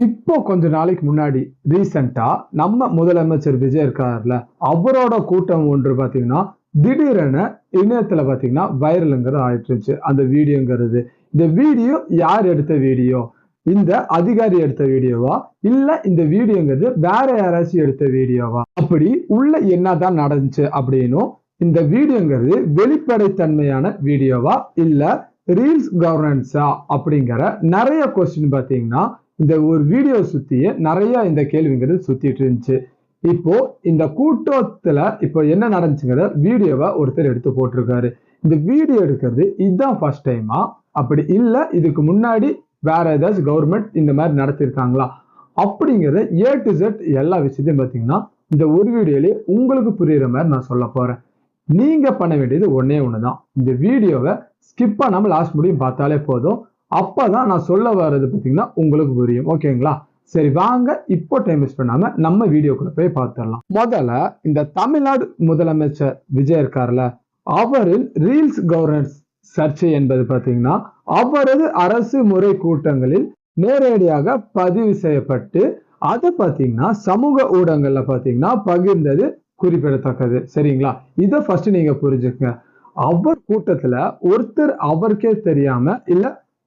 இப்போ கொஞ்ச நாளைக்கு முன்னாடி ரீசெண்டா நம்ம முதலமைச்சர் விஜய் இருக்காருல்ல, அவரோட கூட்டம் ஒன்று பாத்தீங்கன்னா திடீரென இணையத்துல பாத்தீங்கன்னா வைரலுங்கிறது ஆயிட்டு இருந்துச்சு. அந்த வீடியோங்கிறது, இந்த வீடியோ யார் எடுத்த வீடியோ, இந்த அதிகாரி எடுத்த வீடியோவா இல்ல இந்த வீடியோங்கிறது வேற யாராச்சும் எடுத்த வீடியோவா, அப்படி உள்ள என்னதான் நடந்துச்சு அப்படின்னும், இந்த வீடியோங்கிறது வெளிப்படைத்தன்மையான வீடியோவா இல்ல ரீல்ஸ் கவர்னன்ஸா அப்படிங்கிற நிறைய கொஸ்டின் பாத்தீங்கன்னா இந்த ஒரு வீடியோ சுத்தியே நிறைய இந்த கேள்விங்கிறது சுத்திட்டு இருந்துச்சு. இப்போ இந்த கூட்டத்துல இப்போ என்ன நடந்துச்சுங்கிற வீடியோவை ஒருத்தர் எடுத்து போட்டிருக்காரு. இந்த வீடியோ எடுக்கிறது இதுதான் ஃபர்ஸ்ட் டைமா, அப்படி இல்ல இதுக்கு முன்னாடி வேற ஏதாச்சும் கவர்மெண்ட் இந்த மாதிரி நடத்திருக்காங்களா அப்படிங்கிறத A to Z எல்லா விஷயத்தையும் பாத்தீங்கன்னா இந்த ஒரு வீடியோலயே உங்களுக்கு புரியுற மாதிரி நான் சொல்ல போறேன். நீங்க பண்ண வேண்டியது ஒன்னே ஒண்ணுதான், இந்த வீடியோவை ஸ்கிப் பண்ணாம லாஸ்ட் முடியும் பார்த்தாலே போதும். அப்பதான் நான் சொல்ல வர்றது பாத்தீங்கன்னா உங்களுக்கு புரியும். ஓகேங்களா? சரி வாங்க, இப்போ டைம் வேஸ்ட் பண்ணாம நம்ம வீடியோக்குள்ள போய் பார்த்துடலாம். முதல்ல இந்த தமிழ்நாடு முதலமைச்சர் விஜய் இருக்காருல்ல, அவரின் ரீல்ஸ் கவர்னன்ஸ் சர்ச்சை என்பது பாத்தீங்கன்னா அவரது அரசு முறை கூட்டங்களில் நேரடியாக பதிவு செய்யப்பட்டு அதை பாத்தீங்கன்னா சமூக ஊடகங்கள்ல பாத்தீங்கன்னா பகிர்ந்தது குறிப்பிடத்தக்கது. சரிங்களா? இதை ஃபர்ஸ்ட் நீங்க புரிஞ்சுக்கங்க. அவர் கூட்டத்துல ஒருத்தர் அவருக்கே தெரியாம இல்ல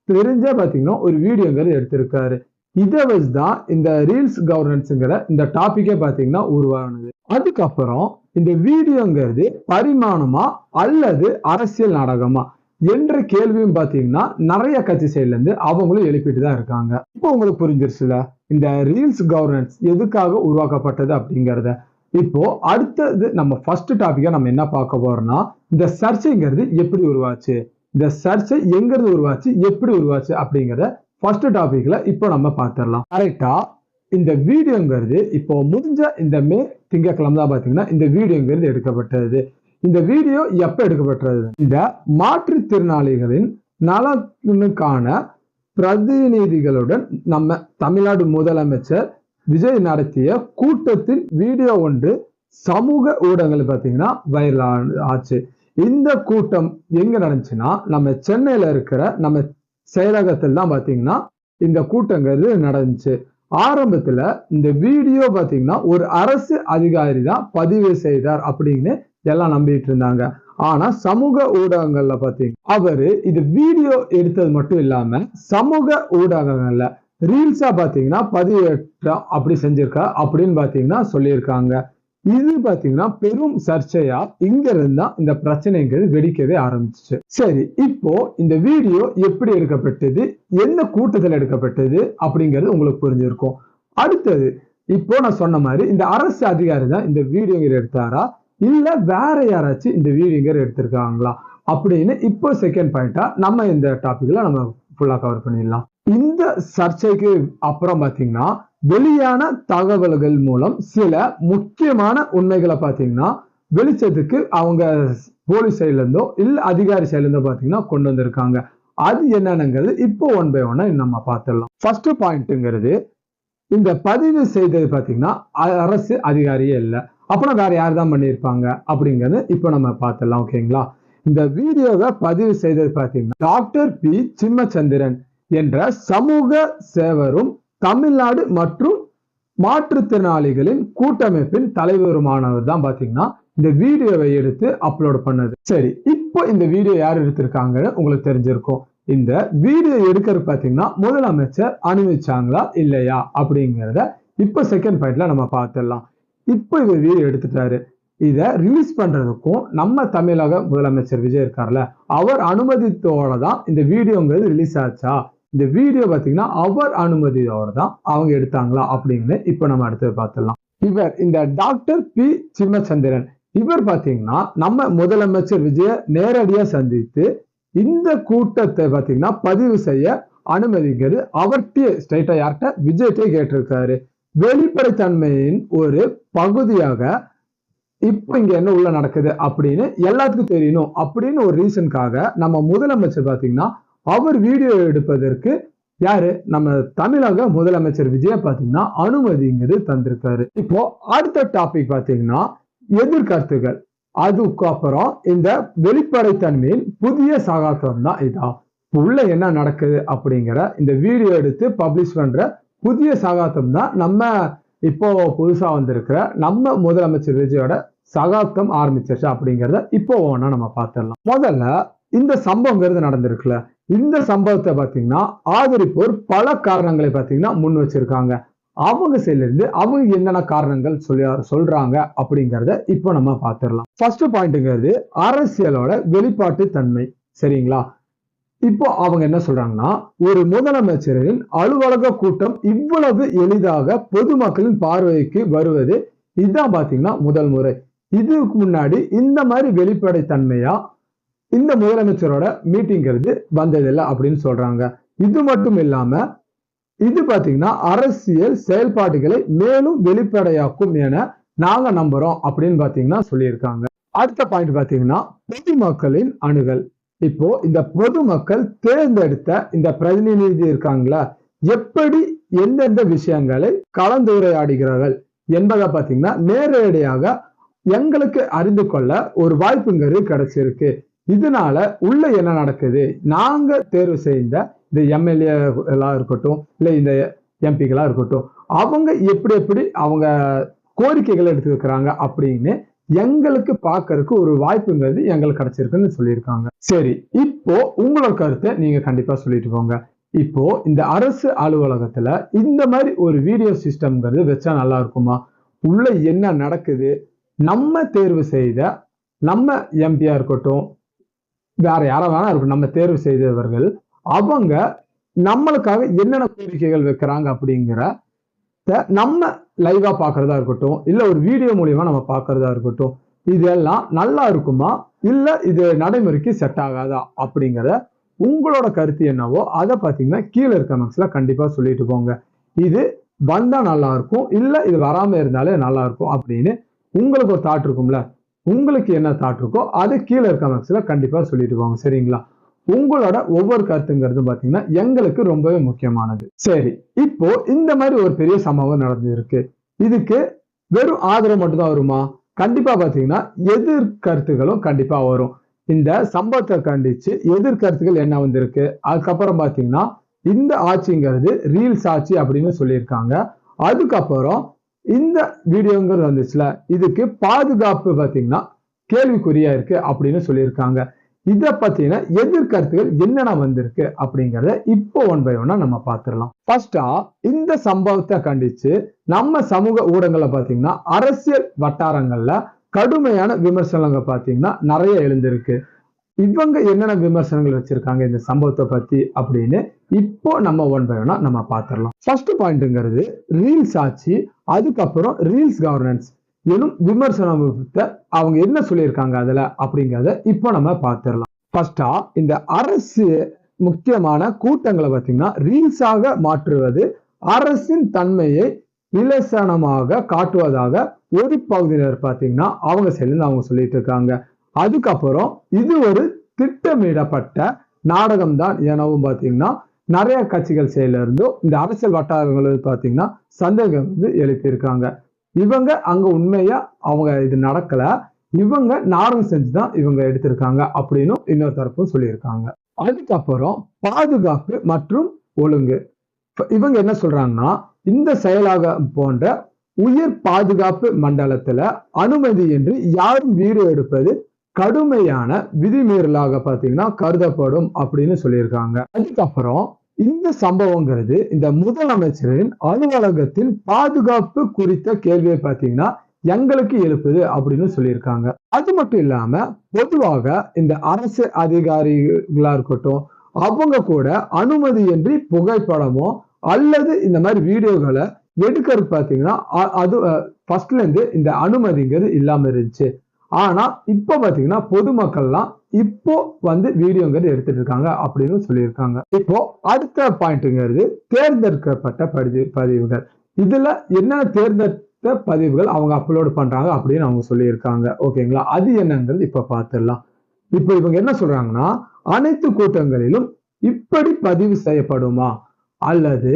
தெரிஞ்ச பாத்தீங்கன்னா ஒரு வீடியோங்கிறது எடுத்திருக்காரு. இதை வச்சுதான் இந்த ரீல்ஸ் கவர்னன்ஸ்ங்கிற இந்த டாபிக்கே பாத்தீங்கன்னா உருவானது. அதுக்கப்புறம் இந்த வீடியோங்கிறது பரிமாணமா அல்லது அரசியல் நாடகமா என்ற கேள்வியும் பாத்தீங்கன்னா நிறைய கட்சி சைட்ல இருந்து அவங்களும் எழுப்பிட்டு தான் இருக்காங்க. இப்போ உங்களுக்கு புரிஞ்சிருச்சுல இந்த ரீல்ஸ் கவர்னன்ஸ் எதுக்காக உருவாக்கப்பட்டது அப்படிங்கறத. இப்போ அடுத்தது நம்ம ஃபர்ஸ்ட் டாபிக்கா நம்ம என்ன பார்க்க போறோம்னா, இந்த சர்ச்சைங்கிறது எப்படி உருவாச்சு, இந்த சர்ச்சை எங்கிருந்து உருவாச்சு, எப்படி உருவாச்சு அப்படிங்கிறத ஃபர்ஸ்ட் டாபிக்ல இப்போ நம்ம பார்த்துடலாம். கரெக்டா? இந்த வீடியோங்கிறது இப்போ முடிஞ்ச இந்த மே திங்கட்கிழமை தான் பாத்தீங்கன்னா இந்த வீடியோங்கிறது எடுக்கப்பட்டது. இந்த வீடியோ எப்ப எடுக்கப்பட்டது? இந்த மாற்றுத்திறனாளிகளின் நலனுக்கான பிரதிநிதிகளுடன் நம்ம தமிழ்நாடு முதலமைச்சர் விஜய் நடத்திய கூட்டத்தில் வீடியோ ஒன்று சமூக ஊடகங்கள் பாத்தீங்கன்னா வைரல் ஆச்சு. இந்த கூட்டம் எங்க நடந்துச்சுன்னா நம்ம சென்னையில இருக்கிற நம்ம செயலகத்தில் தான் பாத்தீங்கன்னா இந்த கூட்டங்கிறது நடந்துச்சு. ஆரம்பத்துல இந்த வீடியோ பாத்தீங்கன்னா ஒரு அரசு அதிகாரி தான் பதிவு செய்தார் அப்படின்னு எல்லாம் நம்பிட்டு இருந்தாங்க. ஆனா சமூக ஊடகங்கள்ல பாத்தீங்கன்னா அவரு இது வீடியோ எடுத்தது மட்டும் இல்லாம சமூக ஊடகங்கள்ல ரீல்ஸா பாத்தீங்கன்னா பதிவேற்றம் அப்படி செஞ்சிருக்கா அப்படின்னு பாத்தீங்கன்னா சொல்லியிருக்காங்க. இது பாத்தீங்கன்னா பெரும் சர்ச்சையா இங்க இருந்தா இந்த பிரச்சனைங்கிறது வெடிக்கவே ஆரம்பிச்சிச்சு. சரி, இப்போ இந்த வீடியோ எப்படி எடுக்கப்பட்டது, எந்த கூட்டத்தில் எடுக்கப்பட்டது அப்படிங்கிறது உங்களுக்கு புரிஞ்சிருக்கும். அடுத்தது இப்போ நான் சொன்ன மாதிரி இந்த அரசு அதிகாரி தான் இந்த வீடியோங்கிற எடுத்தாரா இல்ல வேற யாராச்சும் இந்த வீடியோங்கிற எடுத்திருக்காங்களா அப்படின்னு இப்போ செகண்ட் பாயிண்டா நம்ம இந்த டாபிக்ல நம்ம ஃபுல்லா கவர் பண்ணிடலாம். இந்த சர்ச்சைக்கு அப்புறம் பாத்தீங்கன்னா வெளியான தகவல்கள் மூலம் சில முக்கியமான உண்மைகளை பாத்தீங்கன்னா வெளிச்சத்துக்கு அவங்க போலீஸ் சைட்ல இருந்தோ இல்ல அதிகாரி சைட்ல இருந்தோ பாத்தீங்கன்னா கொண்டு வந்திருக்காங்க. அது என்னங்கிறது இப்போ ஒன் பை ஒன்னா நம்ம பார்த்துடலாம். ஃபர்ஸ்ட் பாயிண்ட்ங்கிறது, இந்த பதிவு செய்தது பாத்தீங்கன்னா அரசு அதிகாரியே இல்லை, அப்படின்னா வேற யார் தான் பண்ணியிருப்பாங்க அப்படிங்கிறது இப்போ நம்ம பார்த்துடலாம். ஓகேங்களா? இந்த வீடியோவை பதிவு செய்தது பாத்தீங்கன்னா டாக்டர் பி சிம்மச்சந்திரன் என்ற சமூக சேவரும் தமிழ்நாடு மற்றும் மாற்றுத்திறனாளிகளின் கூட்டமைப்பின் தலைவருமானவர் தான் பாத்தீங்கன்னா இந்த வீடியோவை எடுத்து அப்லோட் பண்ணது. சரி, இப்போ இந்த வீடியோ யார் எடுத்திருக்காங்கன்னு உங்களுக்கு தெரிஞ்சிருக்கும். இந்த வீடியோ எடுக்கிறது பாத்தீங்கன்னா முதலமைச்சர் அனுமதிச்சாங்களா இல்லையா அப்படிங்கிறத இப்போ செகண்ட் பாயிண்ட்ல நம்ம பார்த்துடலாம். இப்போ இவர் வீடியோ எடுத்துட்டாரு, இத ரிலீஸ் பண்றதுக்கும் நம்ம தமிழக முதலமைச்சர் விஜய் இருக்கார்ல, அவர் அனுமதித்தோட தான் இந்த வீடியோங்கிறது ரிலீஸ் ஆச்சா, இந்த வீடியோ பாத்தீங்கன்னா அவர் அனுமதியோட தான் அவங்க எடுத்தாங்களா அப்படின்னு இப்ப நம்ம அடுத்து பார்த்துடலாம். இவர் இந்த டாக்டர் பி சிம்மச்சந்திரன் இவர் பாத்தீங்கன்னா நம்ம முதலமைச்சர் விஜய நேரடியா சந்தித்து இந்த கூட்டத்தை பாத்தீங்கன்னா பதிவு செய்ய அனுமதிக்கிறது அவர்கிட்ட ஸ்ட்ரைட்டா யார்கிட்ட விஜய்கிட்ட கேட்டிருக்காரு. வெளிப்படைத்தன்மையின் ஒரு பகுதியாக இப்ப இங்க என்ன உள்ள நடக்குது அப்படின்னு எல்லாத்துக்கும் தெரியணும் அப்படின்னு ஒரு ரீசனுக்காக நம்ம முதலமைச்சர் பாத்தீங்கன்னா அவர் வீடியோ எடுப்பதற்கு யாரு நம்ம தமிழக முதலமைச்சர் விஜய் பாத்தீங்கன்னா அனுமதிங்கிறது தந்திருக்காரு. இப்போ அடுத்த டாபிக் பாத்தீங்கன்னா எதிர்கருத்துகள். அதுக்கப்புறம் இந்த வெளிப்படைத்தன்மையின் புதிய சகாப்தம் தான் இதா உள்ள என்ன நடக்குது அப்படிங்கிற இந்த வீடியோ எடுத்து பப்ளிஷ் பண்ற புதிய சகாப்தம் தான் நம்ம இப்போ புதுசா வந்திருக்கிற நம்ம முதலமைச்சர் விஜயோட சகாப்தம் ஆரம்பிச்சிருச்சு அப்படிங்கிறத இப்போ ஒவ்வொன்னா நம்ம பார்த்துடலாம். முதல்ல இந்த சம்பவங்கிறது நடந்திருக்குல்ல, இந்த சம்பவத்தை பாத்தீங்கன்னா ஆதரிப்போர் பல காரணங்களை பாத்தீங்கன்னா முன் வச்சிருக்காங்க. அவங்க சைட்ல இருந்து அவங்க என்னென்ன காரணங்கள் சொல்றாங்க அப்படிங்கிறத இப்போ நம்ம பார்த்துடலாம். ஃபர்ஸ்ட் பாயிண்ட்ங்கிறது அரசியலோட வெளிப்பாட்டு தன்மை. சரிங்களா? இப்போ அவங்க என்ன சொல்றாங்கன்னா, ஒரு முதலமைச்சரின் அலுவலக கூட்டம் இவ்வளவு எளிதாக பொதுமக்களின் பார்வைக்கு வருவது இதுதான் பாத்தீங்கன்னா முதல் முறை. இதுக்கு முன்னாடி இந்த மாதிரி வெளிப்படை தன்மையா இந்த முதலமைச்சரோட மீட்டிங்கிறது வந்ததில்லை அப்படின்னு சொல்றாங்க. இது மட்டும் இல்லாம இது பாத்தீங்கன்னா அரசியல் செயல்பாடுகளை மேலும் வெளிப்படையாக்கும் என நாங்க நம்புறோம் அப்படின்னு பாத்தீங்கன்னா சொல்லியிருக்காங்க. அடுத்த பாயிண்ட் பாத்தீங்கன்னா பொதுமக்களின் அணுகல். இப்போ இந்த பொதுமக்கள் தேர்ந்தெடுத்த இந்த பிரதிநிதி இருக்காங்களா, எப்படி எந்தெந்த விஷயங்களை கலந்துரையாடுகிறார்கள் என்பதை பாத்தீங்கன்னா நேரடியாக எங்களுக்கு அறிந்து கொள்ள ஒரு வாய்ப்புங்கிறது கிடைச்சிருக்கு. இதனால உள்ள என்ன நடக்குது, நாங்க தேர்வு செய்த இந்த எம்எல்ஏ எல்லாம் இருக்கட்டும், இல்ல இந்த எம்பிகளா இருக்கட்டும், அவங்க எப்படி அவங்க கோரிக்கைகளை எடுத்து வைக்கிறாங்க அப்படின்னு எங்களுக்கு பார்க்கறதுக்கு ஒரு வாய்ப்புங்கிறது எங்களுக்கு கிடைச்சிருக்குன்னு சொல்லியிருக்காங்க. சரி, இப்போ உங்களோட கருத்தை நீங்க கண்டிப்பா சொல்லிட்டு போங்க. இப்போ இந்த அரசு அலுவலகத்துல இந்த மாதிரி ஒரு வீடியோ சிஸ்டம்ங்கிறது வச்சா நல்லா இருக்குமா? உள்ள என்ன நடக்குது, நம்ம தேர்வு செய்த நம்ம எம்பியா இருக்கட்டும், வேற யாரா வேணா இருக்கட்டும், நம்ம தேர்வு செய்தவர்கள் அவங்க நம்மளுக்காக என்னென்ன கோரிக்கைகள் வைக்கிறாங்க அப்படிங்கிற நம்ம லைவா பாக்குறதா இருக்கட்டும், இல்ல ஒரு வீடியோ மூலியமா நம்ம பாக்குறதா இருக்கட்டும், இதெல்லாம் நல்லா இருக்குமா இல்ல இது நடைமுறைக்கு செட் ஆகாதா அப்படிங்கிற உங்களோட கருத்து என்னவோ அதை பாத்தீங்கன்னா கீழே இருக்க கமெண்ட்ஸ்ல கண்டிப்பா சொல்லிட்டு போங்க. இது வந்தா நல்லா இருக்கும், இல்ல இது வராம இருந்தாலே நல்லா இருக்கும் அப்படின்னு உங்களுக்கு ஒரு தாட் இருக்கும்ல, உங்களுக்கு என்ன தாட் இருக்கோ அதை கீழே இருக்க கமெண்ட்ஸ்ல கண்டிப்பா சொல்லிட்டு போங்க. சரிங்களா? உங்களோட ஒவ்வொரு கருத்துங்கிறது பாத்தீங்கன்னா எங்களுக்கு ரொம்பவே முக்கியமானது. சரி, இப்போ இந்த மாதிரி ஒரு பெரிய சம்பவம் நடந்திருக்கு. இதுக்கு வெறும் ஆதரவு மட்டும் தான் வருமா? கண்டிப்பா பாத்தீங்கன்னா எதிர்கருத்துகளும் கண்டிப்பா வரும். இந்த சம்பவத்தை கண்டிச்சு எதிர்கருத்துகள் என்ன வந்திருக்கு, அதுக்கப்புறம் பாத்தீங்கன்னா இந்த ஆட்சிங்கிறது ரீல்ஸ் ஆட்சி அப்படின்னு சொல்லியிருக்காங்க. அதுக்கப்புறம் இந்த வீடியோங்கிறது வந்துச்சுல, இதுக்கு பாதுகாப்பு பாத்தீங்கன்னா கேள்விக்குறியா இருக்கு அப்படின்னு சொல்லியிருக்காங்க. இதை பத்தின எதிர்கருத்துகள் என்னென்ன வந்திருக்கு அப்படிங்கறத இப்போ ஒன் பை ஒன்னா நம்ம பார்த்துடலாம். ஃபர்ஸ்டா இந்த சம்பவத்தை கண்டிச்சு நம்ம சமூக ஊடகங்கள்ல பாத்தீங்கன்னா அரசியல் வட்டாரங்கள்ல கடுமையான விமர்சனங்கள் பாத்தீங்கன்னா நிறைய எழுந்திருக்கு. இவங்க என்னென்ன விமர்சனங்கள் வச்சிருக்காங்க இந்த சம்பவத்தை பத்தி அப்படின்னு இப்போ நம்ம ஒன் பை ஒன்னா நம்ம பார்த்துடலாம். ஃபர்ஸ்ட் பாயிண்ட்ங்கிறது ரீல்ஸ் ஆட்சி, அதுக்கப்புறம் ரீல்ஸ் கவர்னன்ஸ் எனும் விமர்சனத்தை அவங்க என்ன சொல்லியிருக்காங்க அதுல அப்படிங்கிறத இப்போ நம்ம பார்த்துடலாம். ஃபர்ஸ்டா இந்த அரசு முக்கியமான கூட்டங்களை பார்த்தீங்கன்னா ரீல்ஸாக மாற்றுவது அரசின் தன்மையை விலசனமாக காட்டுவதாக ஒரு பகுதியினர் பார்த்தீங்கன்னா அவங்க சேர்ந்து அவங்க சொல்லிட்டு இருக்காங்க. அதுக்கப்புறம் இது ஒரு திட்டமிடப்பட்ட நாடகம் தான் எனவும் பார்த்தீங்கன்னா நிறைய கட்சிகள் செயல இருந்தும் இந்த அரசியல் வட்டாரங்கள் பார்த்தீங்கன்னா சந்தேகம் வந்து எழுப்பியிருக்காங்க. இவங்க அங்க உண்மையா அவங்க இது நடக்கல, இவங்க நாடகம் செஞ்சுதான் இவங்க எடுத்திருக்காங்க அப்படின்னு இன்னொரு தரப்பும் சொல்லியிருக்காங்க. அதுக்கப்புறம் பாதுகாப்பு மற்றும் ஒழுங்கு, இவங்க என்ன சொல்றாங்கன்னா இந்த செயலாக போன்ற உயர் பாதுகாப்பு மண்டலத்துல அனுமதியின்றி யாரும் வீடியோ எடுப்பது கடுமையான விதிமீறலாக பாத்தீங்கன்னா கருதப்படும் அப்படின்னு சொல்லியிருக்காங்க. அதுக்கப்புறம் இந்த சம்பவங்கிறது இந்த முதலமைச்சரின் அலுவலகத்தின் பாதுகாப்பு குறித்த கேள்வியை பார்த்தீங்கன்னா எங்களுக்கு எழுப்புது அப்படின்னு சொல்லியிருக்காங்க. அது மட்டும் இல்லாம பொதுவாக இந்த அரசு அதிகாரிகளா இருக்கட்டும், அவங்க கூட அனுமதியின்றி புகைப்படமோ அல்லது இந்த மாதிரி வீடியோகளை எடுக்கிறது பார்த்தீங்கன்னா அது ஃபர்ஸ்ட்ல இருந்து இந்த அனுமதிங்கிறது இல்லாம இருந்துச்சு. ஆனா இப்ப பாத்தீங்கன்னா பொதுமக்கள்லாம் இப்போ வந்து வீடியோங்கிறது எடுத்துட்டு இருக்காங்க அப்படின்னு சொல்லியிருக்காங்க. இப்போ அடுத்த பாயிண்ட்ங்கிறது தேர்ந்தெடுக்கப்பட்ட பதிவுகள். இதுல என்ன தேர்ந்தெடுத்த பதிவுகள் அவங்க அப்லோட் பண்றாங்க அப்படின்னு அவங்க சொல்லியிருக்காங்க. ஓகேங்களா? அது என்னங்கிறது இப்ப பார்த்துடலாம். இப்போ இவங்க என்ன சொல்றாங்கன்னா அனைத்து கூட்டங்களிலும் இப்படி பதிவு செய்யப்படுமா அல்லது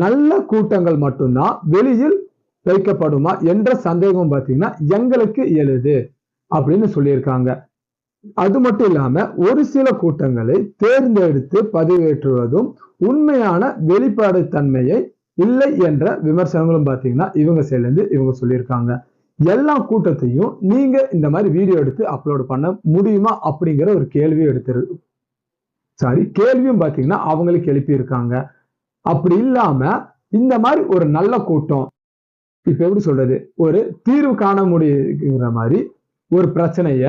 நல்ல கூட்டங்கள் மட்டும்தான் வெளியில் வைக்கப்படுமா என்ற சந்தேகம் பார்த்தீங்கன்னா எங்களுக்கு எழுது அப்படின்னு சொல்லியிருக்காங்க. அது மட்டும் இல்லாம ஒரு சில கூட்டங்களை தேர்ந்தெடுத்து பதிவேற்றுவதும் உண்மையான வெளிப்பாடு தன்மையை இல்லை என்ற விமர்சனங்களும் பாத்தீங்கன்னா இவங்க சைட்ல இருந்து இவங்க சொல்லியிருக்காங்க. எல்லா கூட்டத்தையும் நீங்க இந்த மாதிரி வீடியோ எடுத்து அப்லோட் பண்ண முடியுமா அப்படிங்கிற ஒரு கேள்வியும் பாத்தீங்கன்னா அவங்களுக்கு எழுப்பி இருக்காங்க. அப்படி இல்லாம இந்த மாதிரி ஒரு நல்ல கூட்டம், இப்ப எப்படி சொல்றது, ஒரு தீர்வு காண முடியுங்கிற மாதிரி ஒரு பிரச்சனைய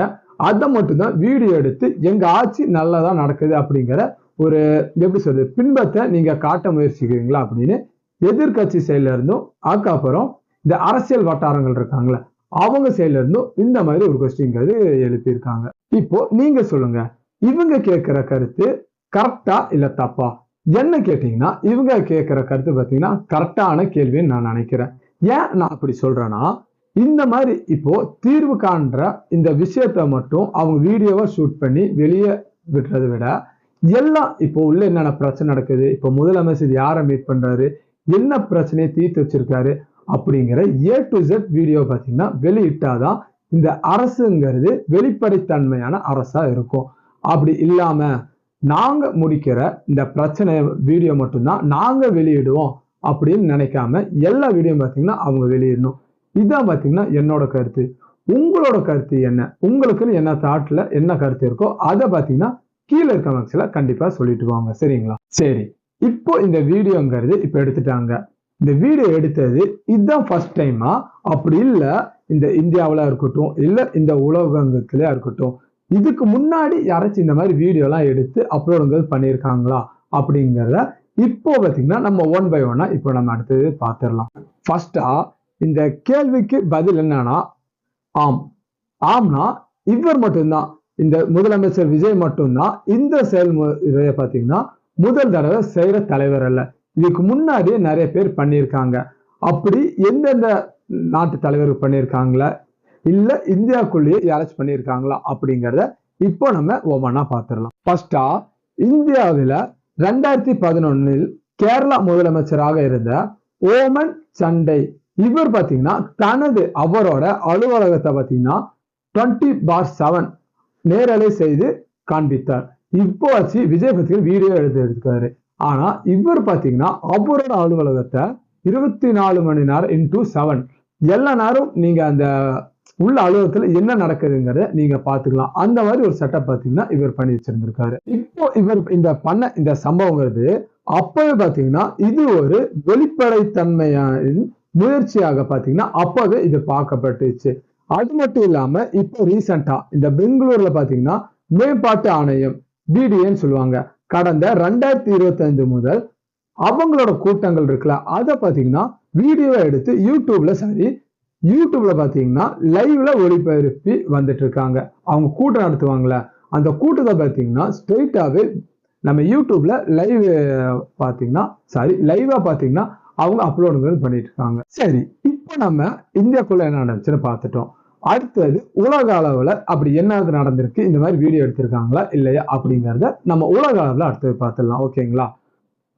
அதை மட்டும்தான் வீடியோ எடுத்து எங்க ஆட்சி நல்லதா நடக்குது அப்படிங்கிற ஒரு எப்படி சொல்றது பின்பத்தை நீங்க காட்ட முயற்சிக்கிறீங்களா அப்படின்னு எதிர்கட்சி சைட்ல இருந்தும் அதுக்கப்புறம் இந்த அரசியல் வட்டாரங்கள் இருக்காங்களே அவங்க சைட்ல இருந்தும் இந்த மாதிரி ஒரு கொஸ்டின்ங்கிறது எழுப்பியிருக்காங்க. இப்போ நீங்க சொல்லுங்க, இவங்க கேட்கிற கருத்து கரெக்டா இல்ல தப்பா? என்ன கேட்டீங்கன்னா இவங்க கேட்கிற கருத்து பாத்தீங்கன்னா கரெக்டான கேள்வின்னு நான் நினைக்கிறேன். ஏன் நான் அப்படி சொல்றேன்னா, இந்த மாதிரி இப்போ தீர்வு காண்ற இந்த விஷயத்த மட்டும் அவங்க வீடியோவை ஷூட் பண்ணி வெளியே விடுறதை விட எல்லாம் இப்போ உள்ள என்னென்ன பிரச்சனை நடக்குது, இப்போ முதலமைச்சர் யாரை மீட் பண்றாரு, என்ன பிரச்சனையை தீர்த்து வச்சிருக்காரு அப்படிங்கிற A to Z வீடியோ பாத்தீங்கன்னா வெளியிட்டாதான் இந்த அரசுங்கிறது வெளிப்படைத்தன்மையான அரசா இருக்கும். அப்படி இல்லாம நாங்க முடிக்கிற இந்த பிரச்சனை வீடியோ மட்டும்தான் நாங்க வெளியிடுவோம் அப்படின்னு நினைக்காம எல்லா வீடியோ பாத்தீங்கன்னா அவங்க வெளியிடணும். இதான் பாத்தீங்கன்னா என்னோட கருத்து. உங்களோட கருத்து என்ன? உங்களுக்குன்னு என்ன தாட்ல என்ன கருத்து இருக்கோ அதை பாத்தீங்கன்னா கீழே இருக்க கமெண்ட்ஸ்ல கண்டிப்பா சொல்லிட்டு போவாங்க. சரிங்களா? சரி, இப்போ இந்த வீடியோங்கிறது இப்ப எடுத்துட்டாங்க. இந்த வீடியோ எடுத்தது இதுதான் ஃபர்ஸ்ட் டைமா? அப்படி இல்ல இந்த இந்தியாவில இருக்கட்டும் இல்ல இந்த உலகத்திலே இருக்கட்டும் இதுக்கு முன்னாடி யாராச்சும் இந்த மாதிரி வீடியோ எல்லாம் எடுத்து அப்லோடுங்கிறது பண்ணியிருக்காங்களா அப்படிங்கிறத இப்போ பாத்தீங்கன்னா நம்ம ஒன் பை ஒன்னா இப்போ நம்ம அடுத்தது பார்த்துடலாம். ஃபர்ஸ்டா இந்த கேள்விக்கு பதில் என்னன்னா ஆம். ஆம்னா இவர் மட்டும்தான், இந்த முதலமைச்சர் விஜய் மட்டும்தான் இந்த செயல்முறையை பாத்தீங்கன்னா முதல் தடவை செய்யற தலைவர் அல்ல. இதுக்கு முன்னாடியே நிறைய பேர் பண்ணியிருக்காங்க. அப்படி எந்தெந்த நாட்டு தலைவர்கள் பண்ணியிருக்காங்களா இல்ல இந்தியாவுக்குள்ளேயே யாராச்சும் பண்ணியிருக்காங்களா அப்படிங்கிறத இப்போ நம்ம ஒவ்வொன்னா பார்த்துடலாம். ஃபர்ஸ்டா இந்தியாவில 2011 கேரளா முதலமைச்சராக இருந்த ஓமன் சண்டை இவர் பாத்தீங்கன்னா அவரோட அலுவலகத்தை பாத்தீங்கன்னா 20/7 நேரலை செய்து காண்பித்தார். இப்போ வச்சு விஜய் பத்தி வீடியோ எடுத்திருக்காரு. ஆனா இவர் பாத்தீங்கன்னா அவரோட அலுவலகத்தை 24 மணி நேரம் into 7 எல்லா நேரம் நீங்க அந்த உள்ள அலுவலகத்துல என்ன நடக்குதுங்கிறத நீங்க பாத்துக்கலாம். அந்த மாதிரி ஒரு செட்டப் பாத்தீங்கன்னா இவர் பண்ணி வச்சிருந்திருக்காரு. இப்போ இவர் இந்த சம்பவங்கிறது அப்பவே பாத்தீங்கன்னா இது ஒரு வெளிப்படைத்தன்மையான முயற்சியாக பாத்தீங்கன்னா அப்பவே இது பார்க்கப்பட்டுச்சு. அது மட்டும் இல்லாம இப்போ ரீசெண்டா இந்த பெங்களூர்ல பாத்தீங்கன்னா மேம்பாட்டு ஆணையம் BDAன்னு சொல்லுவாங்க. கடந்த 2025 முதல் அவங்களோட கூட்டங்கள் இருக்குல்ல அதை பாத்தீங்கன்னா வீடியோ எடுத்து யூடியூப்ல பாத்தீங்கன்னா லைவ்ல ஒளிபரப்பி வந்துட்டு இருக்காங்க. அவங்க கூட்டம் நடத்துவாங்கல்ல அந்த கூட்டத்தை பாத்தீங்கன்னா ஸ்ட்ரெயிட்டாவே நம்ம யூடியூப்ல லைவா பாத்தீங்கன்னா அவங்க அப்லோடுகள் பண்ணிட்டு இருக்காங்க. சரி, இப்போ நம்ம இந்தியாக்குள்ள என்ன நடந்துச்சுன்னு பார்த்துட்டோம். அடுத்தது உலக அளவுல அப்படி என்ன நடந்திருக்கு, இந்த மாதிரி வீடியோ எடுத்திருக்காங்களா இல்லையா அப்படிங்கறத நம்ம உலக அளவுல அடுத்தது பார்த்துடலாம். ஓகேங்களா?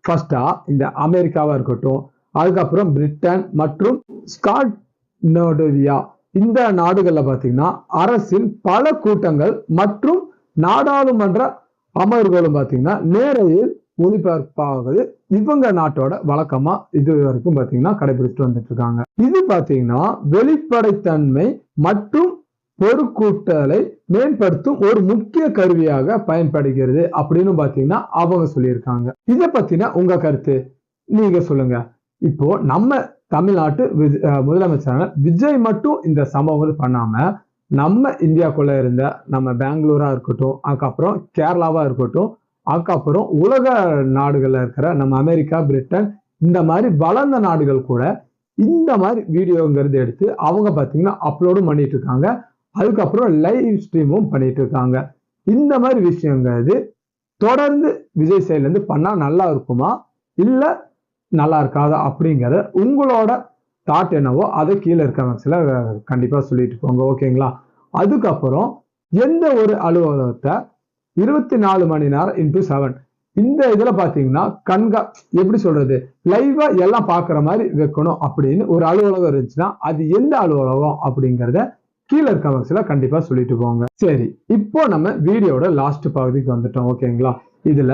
ஃபர்ஸ்டா இந்த அமெரிக்காவா இருக்கட்டும், அதுக்கப்புறம் பிரிட்டன் மற்றும் ஸ்காட்னோடோவியா இந்த நாடுகள்ல பாத்தீங்கன்னா அரசின் பல கூட்டங்கள் மற்றும் நாடாளுமன்ற அமர்வுகளும் பாத்தீங்கன்னா நேரையில் ஒளிபரப்பாகுது இவங்க நாட்டோட வழக்கமா இது வரைக்கும் பாத்தீங்கன்னா கடைபிடிச்சிட்டு வந்துட்டு இருக்காங்க. இது பாத்தீங்கன்னா வெளிப்படைத்தன்மை மற்றும் பொறுக்கூட்டலை மேம்படுத்தும் ஒரு முக்கிய கருவியாக பயன்படுகிறது அப்படின்னு பாத்தீங்கன்னா அவங்க சொல்லியிருக்காங்க. இதை பத்தின உங்க கருத்து நீங்க சொல்லுங்க. இப்போ நம்ம தமிழ்நாட்டு முதலமைச்சரான விஜய் மட்டும் இந்த சம்பவங்கள் பண்ணாம நம்ம இந்தியாக்குள்ள இருந்த நம்ம பெங்களூரா இருக்கட்டும், அதுக்கப்புறம் கேரளாவா இருக்கட்டும், அதுக்கப்புறம் உலக நாடுகள்ல இருக்கிற நம்ம அமெரிக்கா, பிரிட்டன் இந்த மாதிரி வளர்ந்த நாடுகள் கூட இந்த மாதிரி வீடியோங்கிறது எடுத்து அவங்க பாத்தீங்கன்னா அப்லோடும் பண்ணிட்டு இருக்காங்க. அதுக்கப்புறம் லைவ் ஸ்ட்ரீமும் பண்ணிட்டு இருக்காங்க. இந்த மாதிரி விஷயங்கிறது தொடர்ந்து விஜய் சைட்ல இருந்து பண்ணா நல்லா இருக்குமா இல்ல நல்லா இருக்காதா அப்படிங்கிற உங்களோட தாட் என்னவோ அதை கீழே இருக்க கண்டிப்பா சொல்லிட்டு போங்க. ஓகேங்களா? அதுக்கப்புறம் எந்த ஒரு அலுவலகத்தை 24 மணி நேரம் into 7 இந்த இதுல பாத்தீங்கன்னா எப்படி சொல்றது லைவா எல்லாம் பாக்குற மாதிரி வைக்கணும் அப்படின்னு ஒரு அலுவலகம் இருந்துச்சுன்னா அது எந்த அலுவலகம் அப்படிங்கறத கீழே இருக்க கண்டிப்பா சொல்லிட்டு போங்க. சரி, இப்போ நம்ம வீடியோட லாஸ்ட் பகுதிக்கு வந்துட்டோம். ஓகேங்களா? இதுல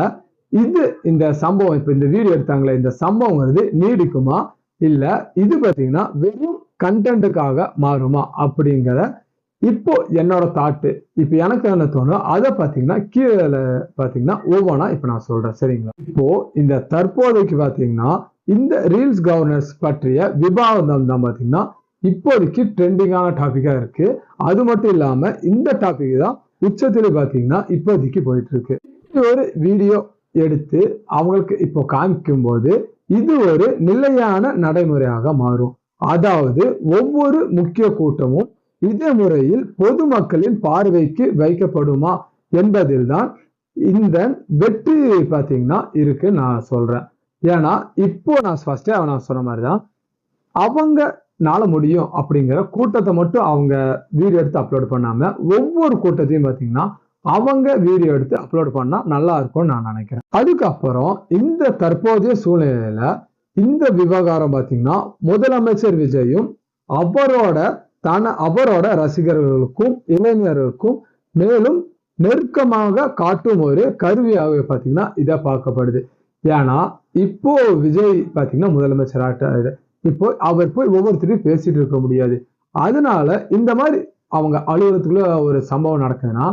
இந்த சம்பவம் இப்ப இந்த வீடியோ எடுத்தாங்களே இந்த சம்பவங்கிறது நீடிக்குமா இல்ல இது பாத்தீங்கன்னா வெறும் கண்டென்ட்டுக்காக மாறுமா அப்படிங்கிற இப்போ என்னோட தாட்டு இப்ப எனக்கு என்ன தோணும் அதை பாத்தீங்கன்னா கீழே பாத்தீங்கன்னா ஒவ்வொன்றா இப்ப நான் சொல்றேன் சரிங்களா. இப்போ இந்த தற்போதைக்கு பாத்தீங்கன்னா இந்த ரீல்ஸ் கவர்னன்ஸ் பற்றிய விவாதம் தான் பாத்தீங்கன்னா இப்போதைக்கு ட்ரெண்டிங்கான டாபிக்கா இருக்கு. அது மட்டும் இல்லாம இந்த டாபிக் தான் உச்சத்துல பாத்தீங்கன்னா இப்போதைக்கு போயிட்டு இருக்கு. ஒரு வீடியோ எடுத்து அவங்களுக்கு இப்போ காமிக்கும் போது இது ஒரு நிலையான நடைமுறையாக மாறும். அதாவது ஒவ்வொரு முக்கிய கூட்டமும் இதே முறையில் பொதுமக்களின் பார்வைக்கு வைக்கப்படுமா என்பதில் தான் இந்த வெற்றி பாத்தீங்கன்னா இருக்கு நான் சொல்றேன். ஏன்னா இப்போ நான் ஃபர்ஸ்டே நான் சொன்ன மாதிரிதான் அவங்கனால முடியும் அப்படிங்கிற கூட்டத்தை மட்டும் அவங்க வீடியோ எடுத்து அப்லோட் பண்ணாம ஒவ்வொரு கூட்டத்தையும் பாத்தீங்கன்னா அவங்க வீடியோ எடுத்து அப்லோட் பண்ணா நல்லா இருக்கும்னு நான் நினைக்கிறேன். அதுக்கப்புறம் இந்த தற்போதைய சூழ்நிலையில இந்த விவகாரம் பாத்தீங்கன்னா முதலமைச்சர் விஜயும் அவரோட ரசிகர்களுக்கும் இளைஞர்களுக்கும் மேலும் நெருக்கமாக காட்டும் ஒரு கருவியாக பாத்தீங்கன்னா இதை பார்க்கப்படுது. ஏன்னா இப்போ விஜய் பாத்தீங்கன்னா முதலமைச்சர் ஆட்டாரு. இப்போ அவர் போய் ஒவ்வொருத்தரையும் பேசிட்டு இருக்க முடியாது. அதனால இந்த மாதிரி அவங்க அலுவலகத்துக்குள்ள ஒரு சம்பவம் நடக்குதுன்னா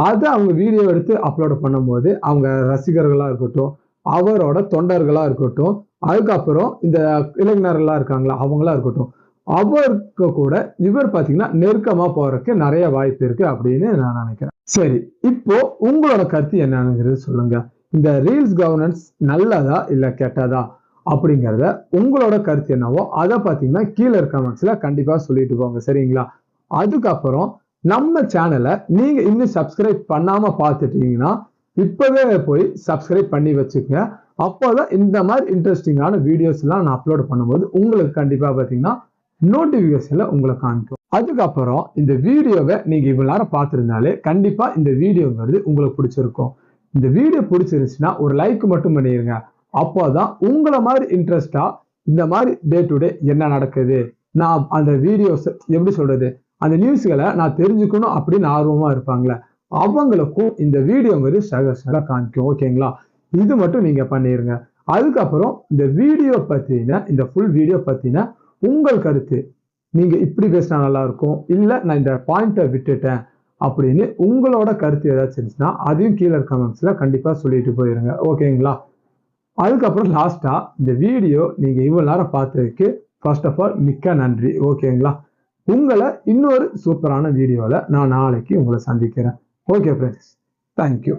அதை அவங்க வீடியோ எடுத்து அப்லோட் பண்ணும்போது அவங்க ரசிகர்களா இருக்கட்டும் அவரோட தொண்டர்களா இருக்கட்டும் அதுக்கப்புறம் இந்த இளைஞர்களா இருக்காங்களா அவங்களா இருக்கட்டும் அவருக்கு கூட இவர் பாத்தீங்கன்னா நெருக்கமா போறதுக்கு நிறைய வாய்ப்பு இருக்கு அப்படின்னு நான் நினைக்கிறேன். சரி, இப்போ உங்களோட கருத்து என்னங்கிறது சொல்லுங்க. இந்த ரீல்ஸ் கவர்னன்ஸ் நல்லதா இல்ல கெட்டதா அப்படிங்கிறத உங்களோட கருத்து என்னவோ அதை பாத்தீங்கன்னா கீழே கமெண்ட்ஸ்ல கண்டிப்பா சொல்லிட்டு போங்க சரிங்களா. அதுக்கப்புறம் நம்ம சேனலை நீங்க இன்னும் சப்ஸ்கிரைப் பண்ணாம பார்த்துட்டீங்கன்னா இப்பவே போய் சப்ஸ்கிரைப் பண்ணி வச்சுக்கோங்க. அப்போதான் இந்த மாதிரி இன்ட்ரெஸ்டிங்கான வீடியோஸ் எல்லாம் நான் அப்லோட் பண்ணும்போது உங்களுக்கு கண்டிப்பா பாத்தீங்கன்னா நோட்டிபிகேஷன்ல உங்களை காமிக்கும். அதுக்கப்புறம் இந்த வீடியோவை நீங்க இவ்வளவு நேரம் பார்த்திருந்தாலே கண்டிப்பா இந்த வீடியோங்கிறது உங்களுக்கு பிடிச்சிருக்கும். இந்த வீடியோ பிடிச்சிருந்துச்சுன்னா ஒரு லைக் மட்டும் பண்ணிருங்க. அப்போதான் உங்களை மாதிரி இன்ட்ரெஸ்டா இந்த மாதிரி டே டு டே என்ன நடக்குது நான் அந்த வீடியோஸ் எப்படி சொல்றது அந்த நியூஸ்களை நான் தெரிஞ்சுக்கணும் அப்படின்னு ஆர்வமா இருப்பாங்களே அவங்களுக்கும் இந்த வீடியோங்கிறது சக காமிக்கும். ஓகேங்களா, இது மட்டும் நீங்க பண்ணிருங்க. அதுக்கப்புறம் இந்த வீடியோ பத்தின இந்த ஃபுல் வீடியோ பத்தின உங்கள் கருத்து நீங்க இப்படி பேசினா நல்லா இருக்கும் இல்ல நான் இந்த பாயிண்ட்டை விட்டுட்டேன் அப்படின்னு உங்களோட கருத்து ஏதாச்சும் இருந்துச்சுன்னா அதையும் கீழே கமெண்ட்ஸ்ல கண்டிப்பா சொல்லிட்டு போயிருங்க. ஓகேங்களா. அதுக்கப்புறம் லாஸ்டா இந்த வீடியோ நீங்க இவ்வளவு நேரம் பார்த்ததுக்கு ஃபர்ஸ்ட் ஆஃப் ஆல் மிக்க நன்றி. ஓகேங்களா. உங்களை இன்னொரு சூப்பரான வீடியோல நான் நாளைக்கு உங்களை சந்திக்கிறேன். Okay friends, thank you.